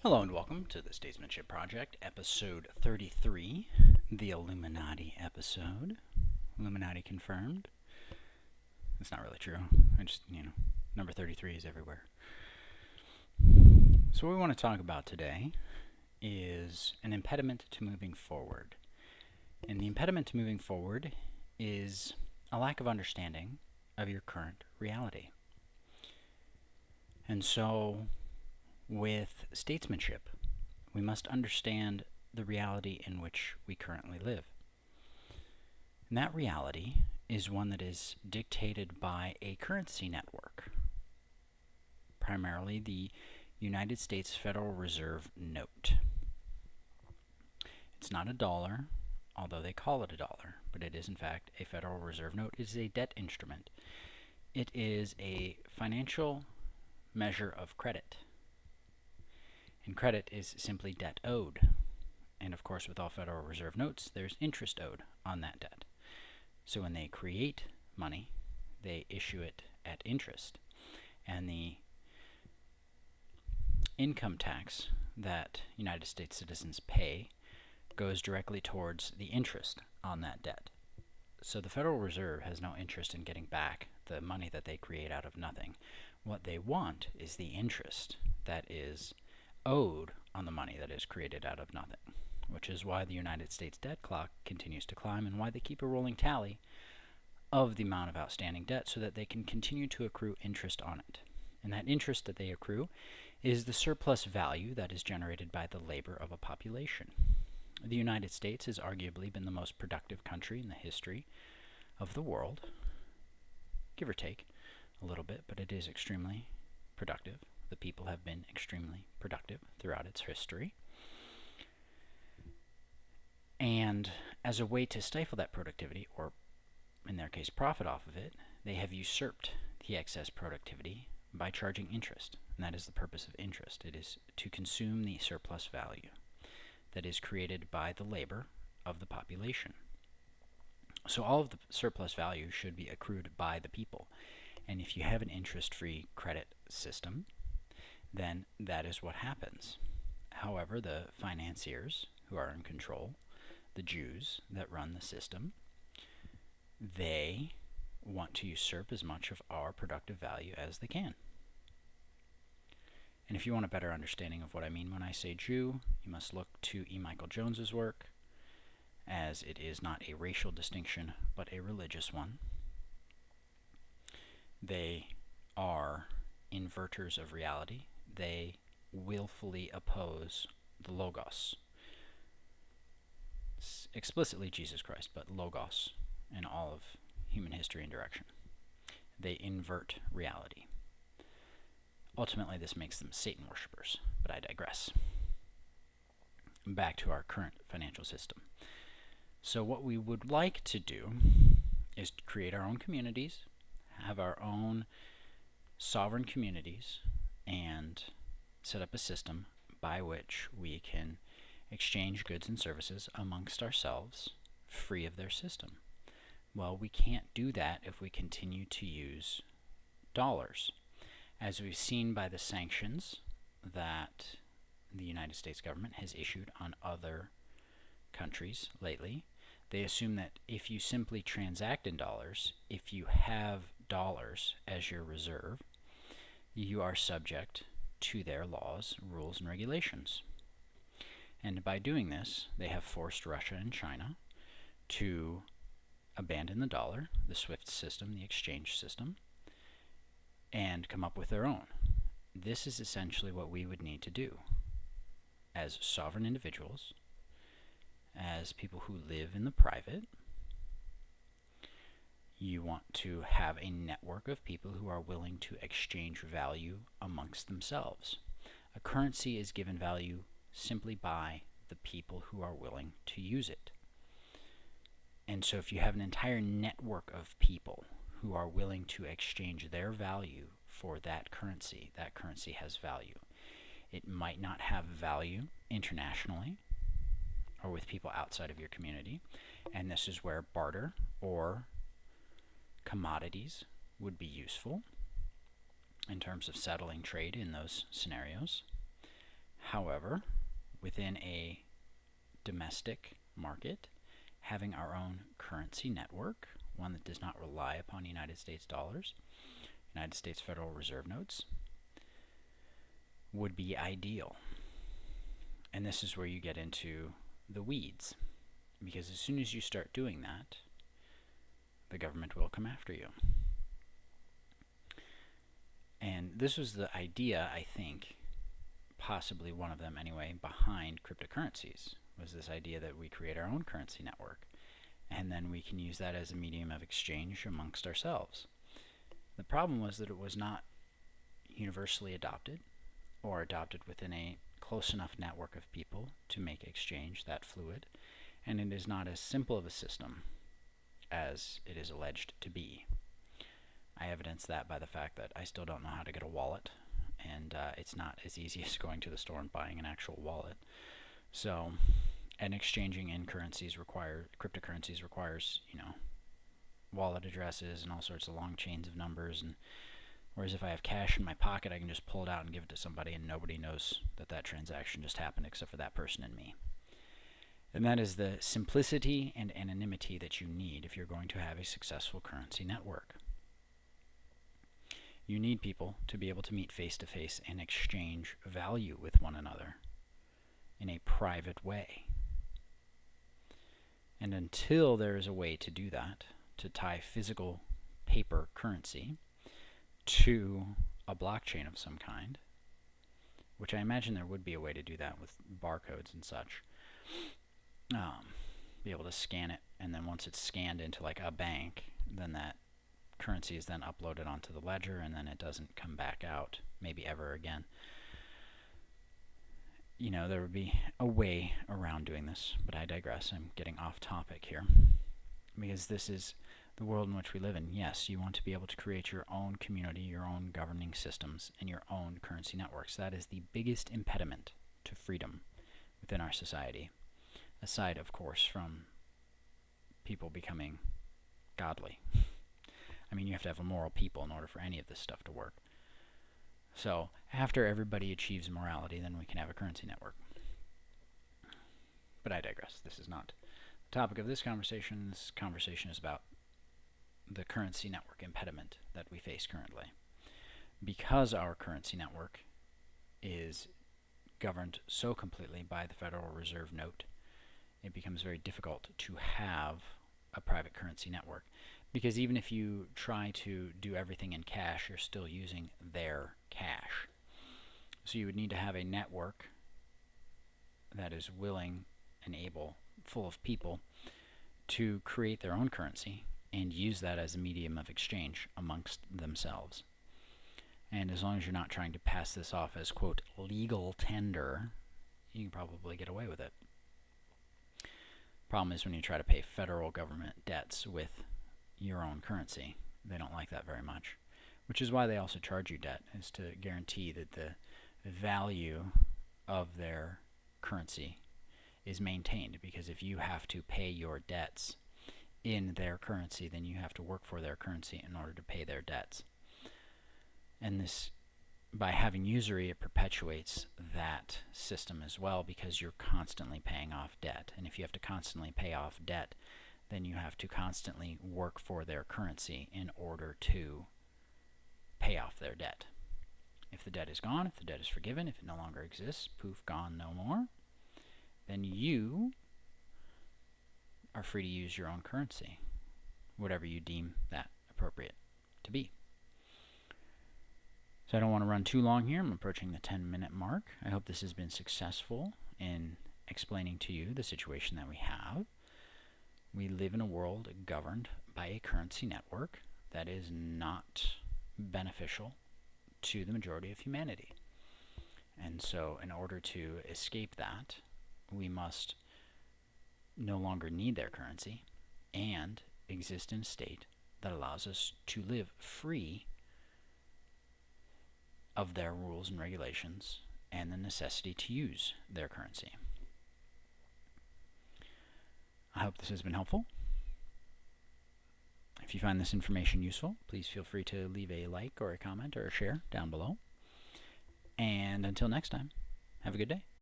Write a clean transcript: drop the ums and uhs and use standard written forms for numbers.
Hello and welcome to the Statesmanship Project, episode 33, the Illuminati episode. Illuminati confirmed. It's not really true. Number 33 is everywhere. So what we want to talk about today is an impediment to moving forward. And the impediment to moving forward is a lack of understanding of your current reality. And so, with statesmanship, we must understand the reality in which we currently live. And that reality is one that is dictated by a currency network, primarily the United States Federal Reserve note. It's not a dollar, although they call it a dollar, but it is in fact a Federal Reserve note. It is a debt instrument. It is a financial measure of credit. And credit is simply debt owed. And of course, with all Federal Reserve notes, there's interest owed on that debt. So when they create money, they issue it at interest. And the income tax that United States citizens pay goes directly towards the interest on that debt. So the Federal Reserve has no interest in getting back the money that they create out of nothing. What they want is the interest that is owed on the money that is created out of nothing, which is why the United States debt clock continues to climb and why they keep a rolling tally of the amount of outstanding debt so that they can continue to accrue interest on it. And that interest that they accrue is the surplus value that is generated by the labor of a population. The United States has arguably been the most productive country in the history of the world, give or take a little bit, but it is extremely productive. The people have been extremely productive throughout its history. And as a way to stifle that productivity, or in their case profit off of it, they have usurped the excess productivity by charging interest. And that is the purpose of interest. It is to consume the surplus value that is created by the labor of the population. So all of the surplus value should be accrued by the people. And if you have an interest-free credit system, then that is what happens. However, the financiers who are in control, the Jews that run the system, they want to usurp as much of our productive value as they can. And if you want a better understanding of what I mean when I say Jew, you must look to E. Michael Jones's work, as it is not a racial distinction, but a religious one. They are inverters of reality. They willfully oppose the Logos. It's explicitly Jesus Christ, but Logos in all of human history and direction. They invert reality. Ultimately, this makes them Satan worshippers, but I digress. Back to our current financial system. So what we would like to do is to create our own communities, have our own sovereign communities, and set up a system by which we can exchange goods and services amongst ourselves free of their system. Well, we can't do that if we continue to use dollars. As we've seen by the sanctions that the United States government has issued on other countries lately, they assume that if you simply transact in dollars, if you have dollars as your reserve, you are subject to their laws, rules, and regulations. And by doing this, they have forced Russia and China to abandon the dollar, the SWIFT system, the exchange system, and come up with their own. This is essentially what we would need to do as sovereign individuals, as people who live in the private. You want to have a network of people who are willing to exchange value amongst themselves. A currency is given value simply by the people who are willing to use it. And so if you have an entire network of people who are willing to exchange their value for that currency has value. It might not have value internationally or with people outside of your community, and this is where barter or commodities would be useful in terms of settling trade in those scenarios. However, within a domestic market, having our own currency network, one that does not rely upon United States dollars, United States Federal Reserve notes, would be ideal. And this is where you get into the weeds, because as soon as you start doing that, the government will come after you. And this was the idea, I think, possibly one of them anyway, behind cryptocurrencies, was this idea that we create our own currency network, and then we can use that as a medium of exchange amongst ourselves. The problem was that it was not universally adopted, or adopted within a close enough network of people to make exchange that fluid, and it is not as simple of a system as it is alleged to be. I evidence that by the fact that I still don't know how to get a wallet, and it's not as easy as going to the store and buying an actual wallet. So, and exchanging in cryptocurrencies requires, wallet addresses and all sorts of long chains of numbers. And whereas if I have cash in my pocket, I can just pull it out and give it to somebody, and nobody knows that that transaction just happened except for that person and me. And that is the simplicity and anonymity that you need if you're going to have a successful currency network. You need people to be able to meet face-to-face and exchange value with one another in a private way. And until there is a way to do that, to tie physical paper currency to a blockchain of some kind, which I imagine there would be a way to do that with barcodes and such, be able to scan it, and then once it's scanned into like a bank, then that currency is then uploaded onto the ledger, and then it doesn't come back out, maybe ever again. There would be a way around doing this, but I digress. I'm getting off topic here, because this is the world in which we live in. Yes, you want to be able to create your own community, your own governing systems, and your own currency networks. That is the biggest impediment to freedom within our society, aside, of course, from people becoming godly. I mean, you have to have a moral people in order for any of this stuff to work. So, after everybody achieves morality, then we can have a currency network. But I digress. This is not the topic of this conversation. This conversation is about the currency network impediment that we face currently. Because our currency network is governed so completely by the Federal Reserve note, it becomes very difficult to have a private currency network. Because even if you try to do everything in cash, you're still using their cash. So you would need to have a network that is willing and able, full of people, to create their own currency and use that as a medium of exchange amongst themselves. And as long as you're not trying to pass this off as, quote, legal tender, you can probably get away with it. Problem is when you try to pay federal government debts with your own currency, they don't like that very much, which is why they also charge you debt, is to guarantee that the value of their currency is maintained. Because if you have to pay your debts in their currency, then you have to work for their currency in order to pay their debts. And this, by having usury, it perpetuates that system as well, because you're constantly paying off debt. And if you have to constantly pay off debt, then you have to constantly work for their currency in order to pay off their debt. If the debt is gone, if the debt is forgiven, if it no longer exists, poof, gone, no more, then you are free to use your own currency, whatever you deem that appropriate to be. So I don't want to run too long here. I'm approaching the 10-minute mark. I hope this has been successful in explaining to you the situation that we have. We live in a world governed by a currency network that is not beneficial to the majority of humanity. And so in order to escape that, we must no longer need their currency and exist in a state that allows us to live free of their rules and regulations and the necessity to use their currency. I hope this has been helpful. If you find this information useful, please feel free to leave a like or a comment or a share down below. And until next time, Have a good day.